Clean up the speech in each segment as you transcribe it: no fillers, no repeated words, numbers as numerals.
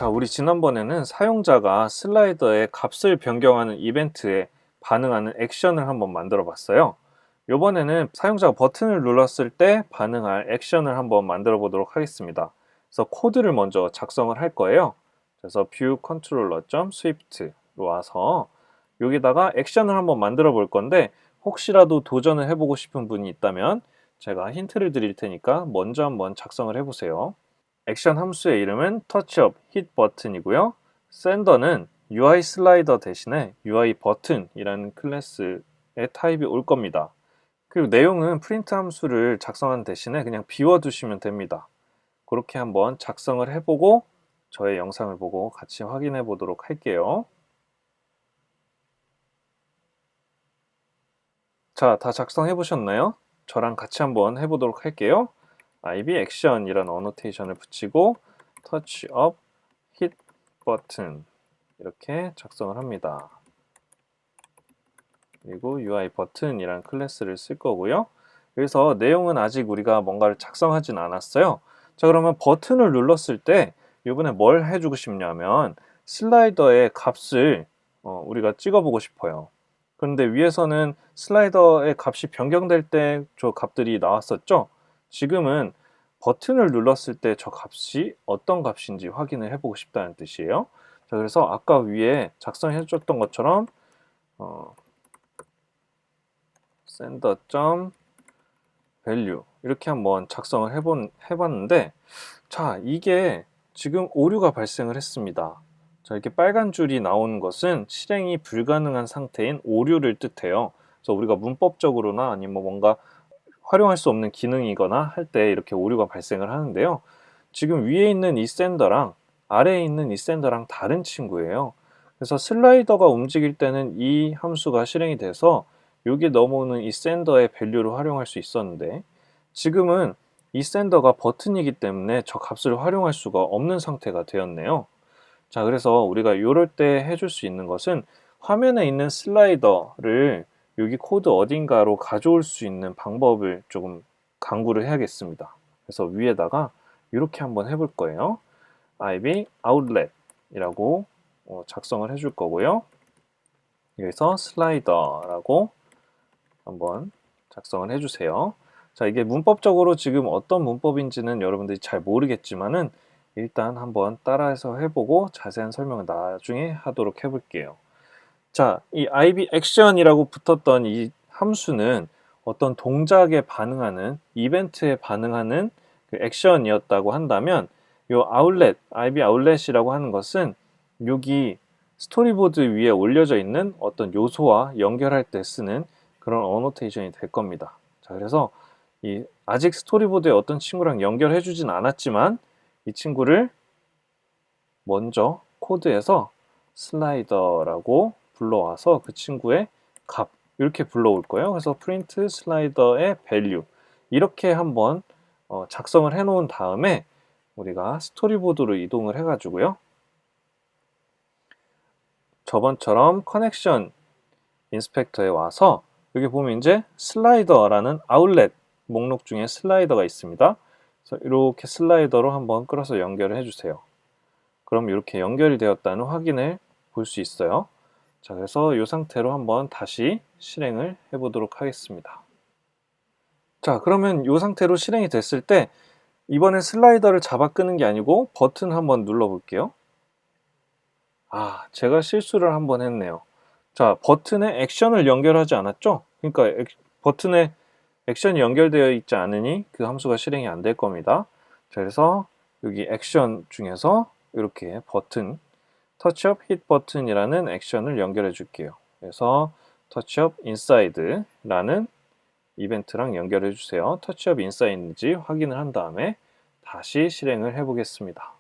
자, 우리 지난번에는 사용자가 슬라이더의 값을 변경하는 이벤트에 반응하는 액션을 한번 만들어 봤어요. 이번에는 사용자가 버튼을 눌렀을 때 반응할 액션을 한번 만들어 보도록 하겠습니다. 그래서 코드를 먼저 작성을 할 거예요. 그래서 view controller.swift로 와서 여기다가 액션을 한번 만들어 볼 건데, 혹시라도 도전을 해보고 싶은 분이 있다면 제가 힌트를 드릴 테니까 먼저 한번 작성을 해보세요. 액션 함수의 이름은 touchUp hit 버튼이고요. sender는 UI 슬라이더 대신에 UI 버튼이라는 클래스의 타입이 올 겁니다. 그리고 내용은 프린트 함수를 작성한 대신에 그냥 비워두시면 됩니다. 그렇게 한번 작성을 해보고 저의 영상을 보고 같이 확인해 보도록 할게요. 자, 다 작성해 보셨나요? 저랑 같이 한번 해보도록 할게요. IB 액션이라는 어노테이션을 붙이고 touch up hit 버튼 이렇게 작성을 합니다. 그리고 UI 버튼이라는 클래스를 쓸 거고요. 여기서 내용은 아직 우리가 뭔가를 작성하진 않았어요. 자, 그러면 버튼을 눌렀을 때 이번에 뭘 해주고 싶냐면 슬라이더의 값을 우리가 찍어보고 싶어요. 그런데 위에서는 슬라이더의 값이 변경될 때 저 값들이 나왔었죠. 지금은 버튼을 눌렀을 때 저 값이 어떤 값인지 확인을 해보고 싶다는 뜻이에요. 자, 그래서 아까 위에 작성해 줬던 것처럼 sender.value 이렇게 한번 작성을 해봤는데, 자, 이게 지금 오류가 발생을 했습니다. 자, 이렇게 빨간 줄이 나오는 것은 실행이 불가능한 상태인 오류를 뜻해요. 그래서 우리가 문법적으로나 아니면 뭔가 활용할 수 없는 기능이거나 할 때 이렇게 오류가 발생을 하는데요. 지금 위에 있는 이 샌더랑 아래에 있는 이 샌더랑 다른 친구예요. 그래서 슬라이더가 움직일 때는 이 함수가 실행이 돼서 여기에 넘어오는 이 샌더의 밸류를 활용할 수 있었는데, 지금은 이 샌더가 버튼이기 때문에 저 값을 활용할 수가 없는 상태가 되었네요. 자, 그래서 우리가 이럴 때 해줄 수 있는 것은 화면에 있는 슬라이더를 여기 코드 어딘가로 가져올 수 있는 방법을 조금 강구를 해야겠습니다. 그래서 위에다가 이렇게 한번 해볼 거예요. IB outlet 이라고 작성을 해줄 거고요. 여기서 슬라이더라고 한번 작성을 해주세요. 자, 이게 문법적으로 지금 어떤 문법인지는 여러분들이 잘 모르겠지만은 일단 한번 따라해서 해보고 자세한 설명은 나중에 하도록 해볼게요. 자, 이 IB 액션이라고 붙었던 이 함수는 어떤 동작에 반응하는, 이벤트에 반응하는 그 액션이었다고 한다면, 요 아울렛, IB 아울렛이라고 하는 것은 여기 스토리보드 위에 올려져 있는 어떤 요소와 연결할 때 쓰는 그런 어노테이션이 될 겁니다. 자, 그래서 이 아직 스토리보드에 어떤 친구랑 연결해 주진 않았지만 이 친구를 먼저 코드에서 슬라이더라고 불러와서 그 친구의 값 이렇게 불러올 거예요. 그래서 print 슬라이더의 value 이렇게 한번 작성을 해 놓은 다음에 우리가 스토리보드로 이동을 해 가지고요. 저번처럼 커넥션 인스펙터에 와서 여기 보면 이제 슬라이더라는 아울렛 목록 중에 슬라이더가 있습니다. 그래서 이렇게 슬라이더로 한번 끌어서 연결을 해주세요. 그럼 이렇게 연결이 되었다는 확인을 볼 수 있어요. 자, 그래서 이 상태로 한번 다시 실행을 해보도록 하겠습니다. 자, 그러면 이 상태로 실행이 됐을 때 이번에 슬라이더를 잡아 끄는 게 아니고 버튼 한번 눌러 볼게요. 아, 제가 실수를 한번 했네요. 자, 버튼에 액션을 연결하지 않았죠? 그러니까 버튼에 액션이 연결되어 있지 않으니 그 함수가 실행이 안 될 겁니다. 자, 그래서 여기 액션 중에서 이렇게 버튼 touchUp hit 버튼이라는 액션을 연결해 줄게요. 그래서 touchUp inside라는 이벤트랑 연결해 주세요. touchUp inside인지 확인을 한 다음에 다시 실행을 해 보겠습니다.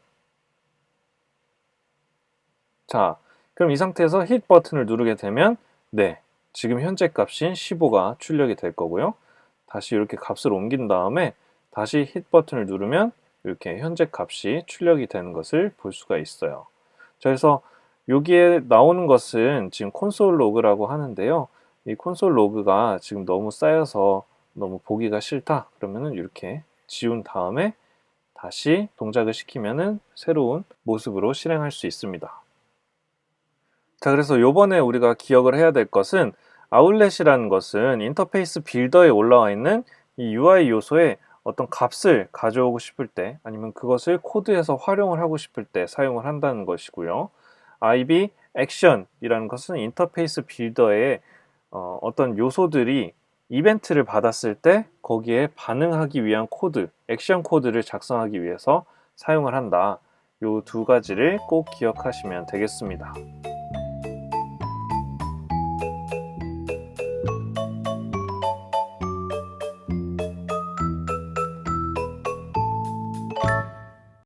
자, 그럼 이 상태에서 hit 버튼을 누르게 되면 네, 지금 현재 값인 15가 출력이 될 거고요. 다시 이렇게 값을 옮긴 다음에 다시 hit 버튼을 누르면 이렇게 현재 값이 출력이 되는 것을 볼 수가 있어요. 자, 그래서 여기에 나오는 것은 지금 콘솔 로그라고 하는데요. 이 콘솔 로그가 지금 너무 쌓여서 너무 보기가 싫다. 그러면은 이렇게 지운 다음에 다시 동작을 시키면은 새로운 모습으로 실행할 수 있습니다. 자, 그래서 요번에 우리가 기억을 해야 될 것은 아웃렛이라는 것은 인터페이스 빌더에 올라와 있는 이 UI 요소에 어떤 값을 가져오고 싶을 때 아니면 그것을 코드에서 활용을 하고 싶을 때 사용을 한다는 것이고요. IB 액션이라는 것은 인터페이스 빌더에 어떤 요소들이 이벤트를 받았을 때 거기에 반응하기 위한 코드, 액션 코드를 작성하기 위해서 사용을 한다. 요 두 가지를 꼭 기억하시면 되겠습니다.